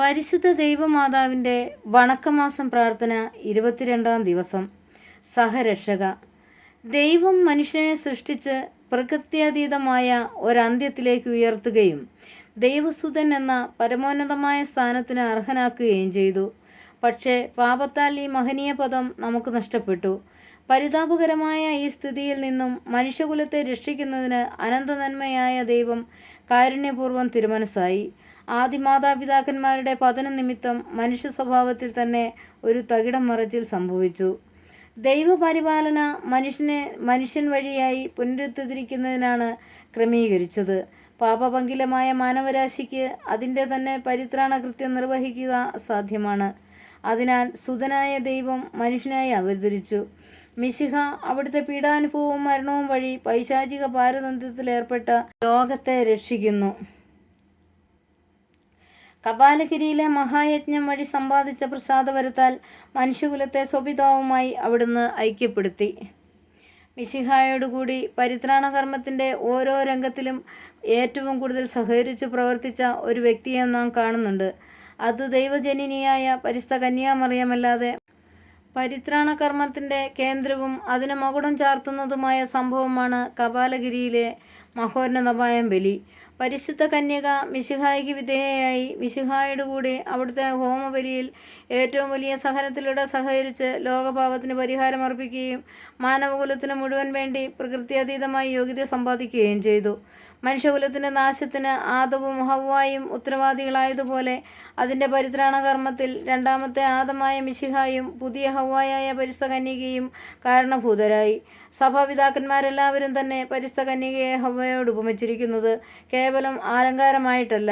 പരിശുദ്ധ ദൈവമാതാവിൻ്റെ വണക്കമാസം പ്രാർത്ഥന 22-ാം ദിവസം. സഹരക്ഷക. ദൈവം മനുഷ്യനെ സൃഷ്ടിച്ച് പ്രകൃത്യാതീതമായ ഒരന്ത്യത്തിലേക്ക് ഉയർത്തുകയും ദൈവസുതൻ എന്ന പരമോന്നതമായ സ്ഥാനത്തിന് അർഹനാക്കുകയും ചെയ്തു. പക്ഷേ പാപത്താൽ ഈ മഹനീയ പദം നമുക്ക് നഷ്ടപ്പെട്ടു. പരിതാപകരമായ ഈ സ്ഥിതിയിൽ നിന്നും മനുഷ്യകുലത്തെ രക്ഷിക്കുന്നതിന് അനന്തനന്മയായ ദൈവം കാരുണ്യപൂർവ്വം തിരുമനസ്സായി. ആദിമാതാപിതാക്കന്മാരുടെ പതനം നിമിത്തം മനുഷ്യ സ്വഭാവത്തിൽ തന്നെ ഒരു തകിടം മറിച്ചിൽ സംഭവിച്ചു. ദൈവപരിപാലന മനുഷ്യൻ വഴിയായി പുനരുദ്ധരിക്കുന്നതിനാണ് ക്രമീകരിച്ചത്. പാപപങ്കിലമായ മാനവരാശിക്ക് അതിൻ്റെ തന്നെ പരിത്രാണ കൃത്യം നിർവഹിക്കുക അസാധ്യമാണ്. അതിനാൽ സുതനായ ദൈവം മനുഷ്യനായി അവതരിച്ചു. മിശിഹ അവിടുത്തെ പീഡാനുഭവവും മരണവും വഴി പൈശാചിക പാരതന്ത്ര്യത്തിലേർപ്പെട്ട ലോകത്തെ രക്ഷിക്കുന്നു. കപാലഗിരിയിലെ മഹായജ്ഞം വഴി സമ്പാദിച്ച പ്രസാദവരത്താൽ മനുഷ്യകുലത്തെ സ്വപിതാവുമായി അവിടുന്ന് ഐക്യപ്പെടുത്തി. മിശിഹായോടുകൂടി പരിത്രാണകർമ്മത്തിൻ്റെ ഓരോ രംഗത്തിലും ഏറ്റവും കൂടുതൽ സഹകരിച്ചു പ്രവർത്തിച്ച ഒരു വ്യക്തിയെ നാം കാണുന്നുണ്ട്. അത് ദൈവജനനിയായ പരിശുദ്ധ കന്യാമറിയമല്ലാതെ പരിത്രാണകർമ്മത്തിൻ്റെ കേന്ദ്രവും അതിന് മകുടം ചാർത്തുന്നതുമായ സംഭവമാണ് കപാലഗിരിയിലെ മഹോന്നതമായ ബലി. പരിശുദ്ധ കന്യക മിശിഹായ്ക്ക് വിധേയയായി മിശിഹായുടെ കൂടെ അവിടുത്തെ ഹോമബലിയിൽ ഏറ്റവും വലിയ സഹനത്തിലൂടെ സഹകരിച്ച് ലോകപാപത്തിന് പരിഹാരമർപ്പിക്കുകയും മാനവകുലത്തിന് മുഴുവൻ വേണ്ടി പ്രകൃത്യാതീതമായി യോഗ്യത സമ്പാദിക്കുകയും ചെയ്തു. മനുഷ്യകുലത്തിൻ്റെ നാശത്തിന് ആദവും ഹവ്വായും ഉത്തരവാദികളായതുപോലെ അതിൻ്റെ പരിത്രാണകർമ്മത്തിൽ രണ്ടാമത്തെ ആദമായ മിശിഹായും പുതിയ ഹവ്വായായ പരിശുദ്ധ കന്യകയും കാരണഭൂതരായി. സഭാപിതാക്കന്മാരെല്ലാവരും തന്നെ പരിശുദ്ധ കന്യകയെ ഹവ്വയോട് ഉപമിച്ചിരിക്കുന്നത് കേവലം ആലങ്കാരമായിട്ടല്ല.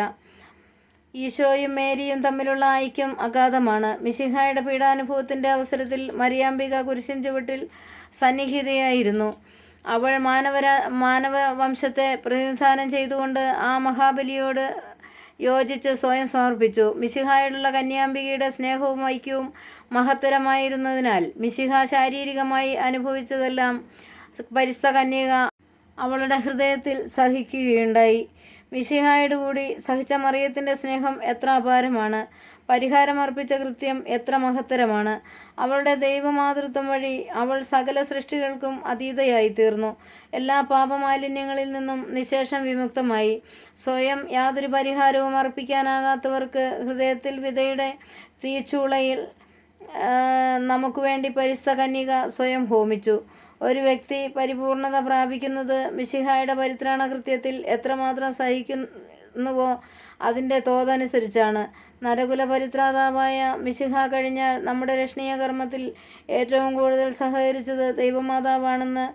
ഈശോയും മേരിയും തമ്മിലുള്ള ഐക്യം അഗാധമാണ്. മിശിഹായുടെ പീഡാനുഭവത്തിൻ്റെ അവസരത്തിൽ മരിയാംബിക കുരിശിൻ ചുവട്ടിൽ സന്നിഹിതയായിരുന്നു. അവൾ മാനവ വംശത്തെ പ്രതിനിധാനം ചെയ്തുകൊണ്ട് ആ മഹാബലിയോട് യോജിച്ച് സ്വയം സമർപ്പിച്ചു. മിശിഹായോടുള്ള കന്യാംബികയുടെ സ്നേഹവും ഐക്യവും മഹത്തരമായിരുന്നതിനാൽ മിശിഹ ശാരീരികമായി അനുഭവിച്ചതെല്ലാം പരിശുദ്ധ കന്യക അവളുടെ ഹൃദയത്തിൽ സഹിക്കുകയുണ്ടായി. മിശിഹായോട് കൂടി സഹിച്ച മറിയത്തിൻ്റെ സ്നേഹം എത്ര അപാരമാണ്! പരിഹാരമർപ്പിച്ച കൃത്യം എത്ര മഹത്തരമാണ്! അവളുടെ ദൈവമാതൃത്വം വഴി അവൾ സകല സൃഷ്ടികൾക്കും അതീതയായിത്തീർന്നു. എല്ലാ പാപമാലിന്യങ്ങളിൽ നിന്നും നിശേഷം വിമുക്തമായി. സ്വയം യാതൊരു പരിഹാരവും അർപ്പിക്കാനാകാത്തവർക്ക് ഹൃദയത്തിൽ വിധയുടെ തീച്ചൂളയിൽ നമുക്ക് വേണ്ടി പരിശുദ്ധ കന്യക സ്വയം ഹോമിച്ചു. ഒരു വ്യക്തി പരിപൂർണത പ്രാപിക്കുന്നത് മിശിഹായുടെ പരിത്രാണ കൃത്യത്തിൽ എത്രമാത്രം സഹിക്കുന്നുവോ അതിൻ്റെ തോതനുസരിച്ചാണ്. നരകുല പരിത്രാതാവായ മിശിഹ കഴിഞ്ഞാൽ നമ്മുടെ രക്ഷണീയ കർമ്മത്തിൽ ഏറ്റവും കൂടുതൽ സഹകരിച്ചത് ദൈവമാതാവാണെന്ന്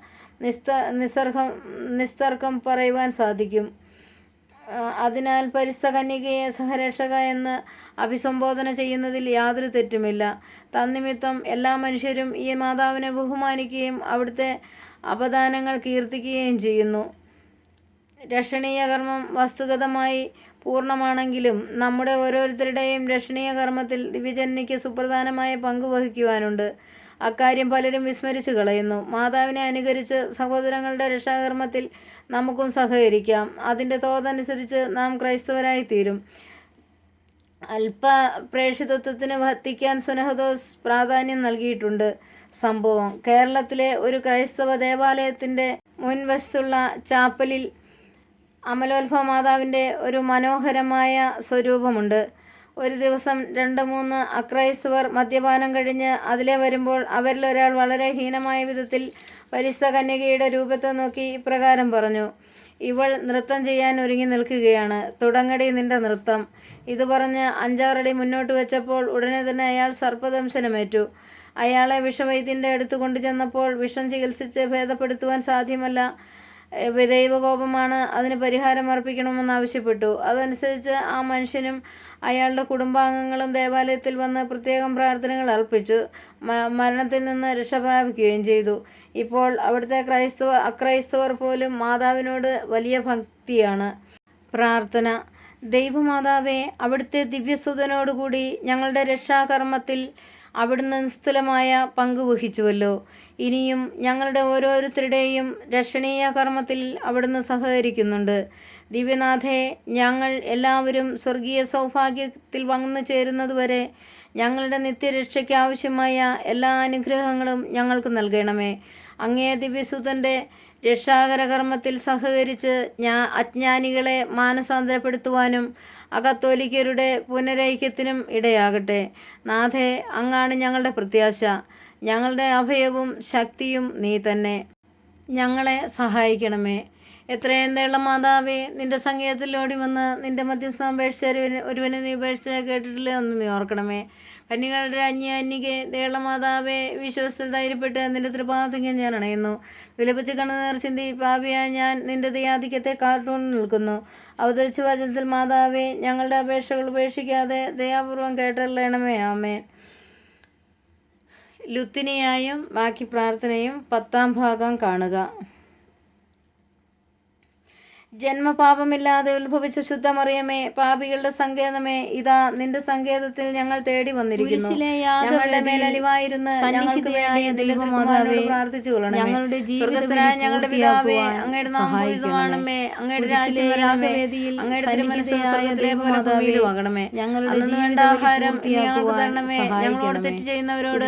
നിസ്തർക്കം പറയുവാൻ സാധിക്കും. അതിനാൽ പരിശുദ്ധ കന്യകയെ സഹരക്ഷക എന്ന് അഭിസംബോധന ചെയ്യുന്നതിൽ യാതൊരു തെറ്റുമില്ല. തന്നിമിത്തം എല്ലാ മനുഷ്യരും ഈ മാതാവിനെ ബഹുമാനിക്കുകയും അവിടുത്തെ അപദാനങ്ങൾ കീർത്തിക്കുകയും ചെയ്യുന്നു. രക്ഷണീയ കർമ്മം വസ്തുഗതമായി പൂർണ്ണമാണെങ്കിലും നമ്മുടെ ഓരോരുത്തരുടെയും രക്ഷണീയ കർമ്മത്തിൽ ദിവ്യജനനിക്ക് സുപ്രധാനമായ പങ്ക് വഹിക്കുവാനുണ്ട്. അക്കാര്യം പലരും വിസ്മരിച്ചു കളയുന്നു. മാതാവിനെ അനുകരിച്ച് സഹോദരങ്ങളുടെ രക്ഷാകർമ്മത്തിൽ നമുക്കും സഹകരിക്കാം. അതിൻ്റെ തോതനുസരിച്ച് നാം ക്രൈസ്തവരായിത്തീരും. അല്പപ്രേക്ഷിതത്വത്തിന് വത്തിക്കാൻ സുനഹദോസ് പ്രാധാന്യം നൽകിയിട്ടുണ്ട്. സംഭവം: കേരളത്തിലെ ഒരു ക്രൈസ്തവ ദേവാലയത്തിൻ്റെ മുൻവശത്തുള്ള ചാപ്പലിൽ അമലോത്ഭവ മാതാവിൻ്റെ ഒരു മനോഹരമായ സ്വരൂപമുണ്ട്. ഒരു ദിവസം 2-3 അക്രൈസ്തവർ മദ്യപാനം കഴിഞ്ഞ് അതിലെ വരുമ്പോൾ അവരിലൊരാൾ വളരെ ഹീനമായ വിധത്തിൽ പരിശുദ്ധ കന്യകയുടെ രൂപത്തെ നോക്കി ഇപ്രകാരം പറഞ്ഞു: "ഇവൾ നൃത്തം ചെയ്യാൻ ഒരുങ്ങി നിൽക്കുകയാണ്. തുടങ്ങടി നിന്റെ നൃത്തം." ഇത് പറഞ്ഞ് 5-6 അടി മുന്നോട്ട് വെച്ചപ്പോൾ ഉടനെ തന്നെ അയാൾ സർപ്പദംശനമേറ്റു. അയാളെ വിഷവൈദ്യൻ്റെ അടുത്ത് കൊണ്ടുചെന്നപ്പോൾ വിഷം ചികിത്സിച്ച് ഭേദപ്പെടുത്തുവാൻ സാധ്യമല്ല. ദൈവകോപമാണ്, അതിന് പരിഹാരം അർപ്പിക്കണമെന്നാവശ്യപ്പെട്ടു. അതനുസരിച്ച് ആ മനുഷ്യനും അയാളുടെ കുടുംബാംഗങ്ങളും ദേവാലയത്തിൽ വന്ന് പ്രത്യേകം പ്രാർത്ഥനകൾ അർപ്പിച്ചു മരണത്തിൽ നിന്ന് രക്ഷ പ്രാപിക്കുകയും ചെയ്തു. ഇപ്പോൾ അവിടുത്തെ അക്രൈസ്തവർ പോലും മാതാവിനോട് വലിയ ഭക്തിയാണ്. പ്രാർത്ഥന. ദൈവമാതാവേ, അവിടുത്തെ ദിവ്യസുതനോടുകൂടി ഞങ്ങളുടെ രക്ഷാകർമ്മത്തിൽ അവിടുന്ന് നിസ്തുലമായ പങ്ക് വഹിച്ചുവല്ലോ. ഇനിയും ഞങ്ങളുടെ ഓരോരുത്തരുടെയും രക്ഷണീയ കർമ്മത്തിൽ അവിടുന്ന് സഹകരിക്കുന്നുണ്ട്. ദിവ്യനാഥേ, ഞങ്ങൾ എല്ലാവരും സ്വർഗീയ സൗഭാഗ്യത്തിൽ വന്നു ചേരുന്നതുവരെ ഞങ്ങളുടെ നിത്യരക്ഷയ്ക്ക് ആവശ്യമായ എല്ലാ അനുഗ്രഹങ്ങളും ഞങ്ങൾക്ക് നൽകണമേ. അങ്ങേ ദിവ്യസുതൻ്റെ രക്ഷാകര കർമ്മത്തിൽ സഹകരിച്ച് അജ്ഞാനികളെ മാനസാന്തരപ്പെടുത്തുവാനും അകത്തോലിക്കരുടെ പുനരൈക്യത്തിനും ഇടയാകട്ടെ. നാഥേ, അങ്ങാണ് ഞങ്ങളുടെ പ്രത്യാശ, ഞങ്ങളുടെ അഭയവും ശക്തിയും നീ തന്നെ. ഞങ്ങളെ സഹായിക്കണമേ. എത്രയും ദയാളമാതാവേ, നിന്റെ സംഗീതത്തിൽ ഓടി വന്ന് നിന്റെ മധ്യസ്ഥം ഉപേക്ഷിച്ച ഒരുവനെ നീ ഉപേക്ഷിച്ച കേട്ടിട്ടില്ല എന്ന് നീ ഓർക്കണമേ. കന്യകളുടെ അന്യകെ ദയാളമാതാവേ, വിശ്വാസത്തിൽ ധൈര്യപ്പെട്ട് നിന്റെ തൃപാദത്തിൽ ഞാൻ അണയുന്നു. വിലപിച്ച് കണ്ണുനീർ ചിന്തി പാപിയായ ഞാൻ നിന്റെ ദയാധിക്യത്തെ കാർട്ടൂണിൽ നിൽക്കുന്നു. അവതരിച്ച വചനത്തിൽ മാതാവേ, ഞങ്ങളുടെ അപേക്ഷകൾ ഉപേക്ഷിക്കാതെ ദയാപൂർവം കേട്ടറിയണമേ. ആമേൻ. ലുത്തിനിയായും ബാക്കി പ്രാർത്ഥനയും 10-ാം ഭാഗം കാണുക. ജന്മപാപമില്ലാതെ ഉത്ഭവിച്ച ശുദ്ധമറിയമേ, പാപികളുടെ സങ്കേതമേ, ഇതാ നിന്റെ സങ്കേതത്തിൽ ഞങ്ങൾ തേടി വന്നിരിക്കുന്നു. ഞങ്ങളുടെ മേലലിവായിരുന്ന് ഞങ്ങൾക്ക് വേണ്ടി പ്രാർത്ഥിച്ചു കൊള്ളണമേ. സ്വർഗ്ഗസ്ഥനായ ഞങ്ങളുടെ പിതാവേ, അങ്ങയുടെ നാമം പൂജിതമാകണമേ. അങ്ങയുടെ രാജ്യം വരണമേ. അങ്ങയുടെ തിരുമനസ്സ് സ്വർഗ്ഗത്തിലെ പോലെ ഭൂമിയിലുമാകണമേ. അന്നു വേണ്ട ആഹാരം ഞങ്ങൾക്ക് തരണമേ. ഞങ്ങളോട് തെറ്റ് ചെയ്യുന്നവരോട്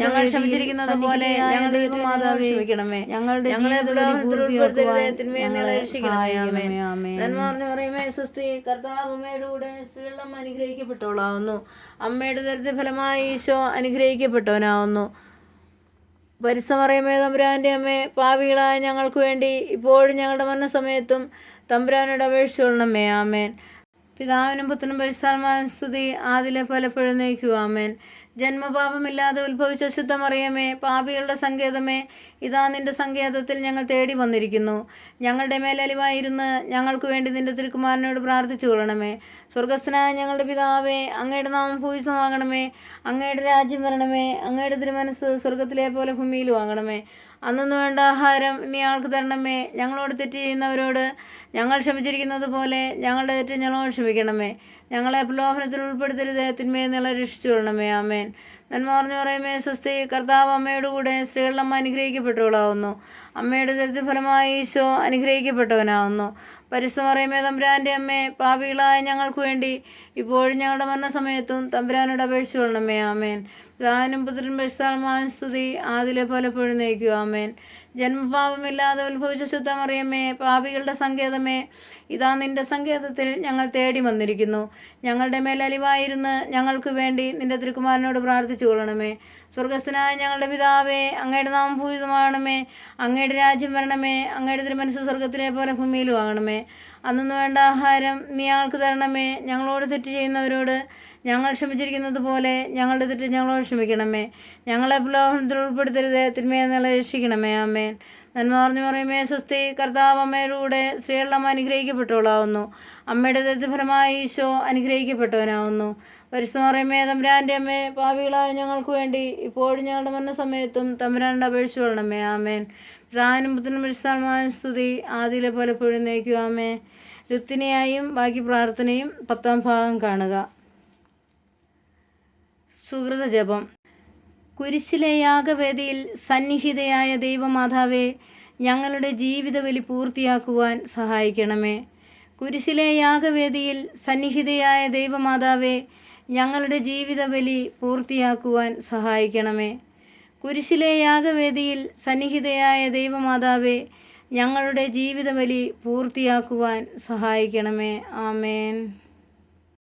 ഞങ്ങൾ ക്ഷമിച്ചിരിക്കുന്നത് പോലെ ഞങ്ങളുടെ മാതാവേ ക്ഷമിക്കണമേ. ഞങ്ങളെ ഉൾപ്പെടുത്തരുതേ, തിന്മയിൽ നിന്ന് രക്ഷിക്കണമേ. നന്മ നിറഞ്ഞ മറിയമേ, സ്വസ്തി, കർത്താവ് അങ്ങയുടെ കൂടെ സ്ത്രീകളും അനുഗ്രഹിക്കപ്പെട്ടവളാവുന്നു. അമ്മയുടെ ദരിദ്രഫലമായി ഈശോ അനുഗ്രഹിക്കപ്പെട്ടവനാവുന്നു. പരിശുദ്ധ മറിയമേ, തമ്പുരാൻ്റെ അമ്മേ, പാപികളായ ഞങ്ങൾക്ക് വേണ്ടി ഇപ്പോഴും ഞങ്ങളുടെ മരണസമയത്തും തമ്പുരാനോട് അപേക്ഷിച്ചുകൊള്ളണമേ. ആമേൻ. പിതാവിനും പുത്രനും പരിശുദ്ധാത്മാവിനും സ്തുതി, ആദിയിലെ പോലെ എപ്പോഴും നയിക്കുക. ആമേൻ. ജന്മപാപമില്ലാതെ ഉത്ഭവിച്ച ശുദ്ധമറിയമേ, പാപികളുടെ സങ്കേതമേ, ഇതാ നിന്റെ സങ്കേതത്തിൽ ഞങ്ങൾ തേടി വന്നിരിക്കുന്നു. ഞങ്ങളുടെ മേലലിവായിരുന്ന് ഞങ്ങൾക്ക് വേണ്ടി നിന്റെ തിരുക്കുമാരനോട് പ്രാർത്ഥിച്ചു കൊള്ളണമേ. സ്വർഗ്ഗസ്ഥനായ ഞങ്ങളുടെ പിതാവേ, അങ്ങയുടെ നാമം പൂജിതമാകണമേ. അങ്ങയുടെ രാജ്യം വരണമേ. അങ്ങയുടെ തിരുമനസ്സ് സ്വർഗ്ഗത്തിലെ പോലെ ഭൂമിയിലും ആകണമേ. അന്നു വേണ്ട ആഹാരം നീ ആൾക്ക് തരണമേ. ഞങ്ങളോട് തെറ്റ് ചെയ്യുന്നവരോട് ഞങ്ങൾ ക്ഷമിച്ചിരിക്കുന്നത് പോലെ ഞങ്ങളുടെ തെറ്റ് ഞങ്ങളോട് ക്ഷമിക്കണമേ. ഞങ്ങളെ പ്രലോഭനത്തിൽ ഉൾപ്പെടുത്തരുതേ, തിന്മയിൽ നിങ്ങളെ രക്ഷിച്ചു കൊള്ളണമേ. ആമേൻ. നന്മ നിറഞ്ഞ മറിയമേ, സ്വസ്തി, കർത്താവ് അങ്ങയുടെ കൂടെ സ്ത്രീകളിൽ അമ്മ അനുഗ്രഹിക്കപ്പെട്ടവളാവുന്നു. അമ്മയുടെ ദരിദ്രഫലമായി ഈശോ അനുഗ്രഹിക്കപ്പെട്ടവനാവുന്നു. പരിശുദ്ധ മറിയമേ, തമ്പുരാൻ്റെ അമ്മേ, പാപികളായ ഞങ്ങൾക്ക് വേണ്ടി ഇപ്പോഴും ഞങ്ങളുടെ മരണസമയത്തും തമ്പുരാനോട് അപേക്ഷിച്ചു കൊള്ളണമേ. ആമേൻ. പിതാവിനും പുത്രനും പരിശുദ്ധാത്മാവിനും സ്തുതി, ആദിയിലെ പോലെ എപ്പോഴും നയിക്കുക. ആമേൻ. ജന്മപാപമില്ലാതെ ഉത്ഭവിച്ച ശുദ്ധമറിയമേ, പാപികളുടെ സങ്കേതമേ, ഇതാ നിന്റെ സങ്കേതത്തിൽ ഞങ്ങൾ തേടി വന്നിരിക്കുന്നു. ഞങ്ങളുടെ മേലലിവായിരുന്ന് ഞങ്ങൾക്ക് വേണ്ടി നിന്റെ തിരുക്കുമാരനോട് പ്രാർത്ഥിച്ചു കൊള്ളണമേ. സ്വർഗ്ഗസ്ഥനായ ഞങ്ങളുടെ പിതാവേ, അങ്ങയുടെ നാമം പൂജിതമാകണമേ. അങ്ങയുടെ രാജ്യം വരണമേ. അങ്ങയുടെ തിരുമനസ്സ് സ്വർഗ്ഗത്തിലെ പോലെ ഭൂമിയിലും ആകണമേ. അന്നു വേണ്ട ആഹാരം നീ ഞങ്ങൾക്ക് തരണമേ. ഞങ്ങളോട് തെറ്റ് ചെയ്യുന്നവരോട് ഞങ്ങൾ ക്ഷമിച്ചിരിക്കുന്നത് പോലെ ഞങ്ങളുടെ തെറ്റ് ഞങ്ങളോട് ക്ഷമിക്കണമേ. ഞങ്ങളെ പ്രലോഭനത്തിൽ ഉൾപ്പെടുത്തരുതേ, തിന്മയിൽ നിങ്ങളെ രക്ഷിക്കണമേ. ആമേൻ. നന്മ നിറഞ്ഞ മറിയമേ, സ്വസ്തി, കർത്താവ് അങ്ങയുടെ കൂടെ സ്ത്രീകളിൽ അമ്മ അനുഗ്രഹിക്കപ്പെട്ടവളാവുന്നു. അമ്മയുടെ ദരിദ്രഫലമായി ഈശോ അനുഗ്രഹിക്കപ്പെട്ടവനാവുന്നു. പരിശുദ്ധ മറിയമേ, തമ്പുരാൻ്റെ അമ്മേ, പാപികളായ ഞങ്ങൾക്ക് വേണ്ടി ഇപ്പോഴും ഞങ്ങളുടെ മരണസമയത്തും തമ്പുരാനോട് അപേക്ഷിച്ചു കൊള്ളണമേ. ആമേൻ. പിതാവിനും പുത്രനും പരിശുദ്ധാത്മാവിനും സ്തുതി, ആദിയിലെ പോലെ എപ്പോഴും നയിക്കുക. ആമേൻ. ലുത്തിനിയായും ബാക്കി പ്രാർത്ഥനയും 10-ാം ഭാഗം കാണുക. സുഹൃത ജപം. കുരിശിലെ യാഗവേദിയിൽ സന്നിഹിതയായ ദൈവമാതാവേ, ഞങ്ങളുടെ ജീവിതബലി പൂർത്തിയാക്കുവാൻ സഹായിക്കണമേ. കുരിശിലെ യാഗവേദിയിൽ സന്നിഹിതയായ ദൈവമാതാവേ, ഞങ്ങളുടെ ജീവിതബലി പൂർത്തിയാക്കുവാൻ സഹായിക്കണമേ. കുരിശിലെ യാഗവേദിയിൽ സന്നിഹിതയായ ദൈവമാതാവേ, ഞങ്ങളുടെ ജീവിതബലി പൂർത്തിയാക്കുവാൻ സഹായിക്കണമേ. ആമേൻ.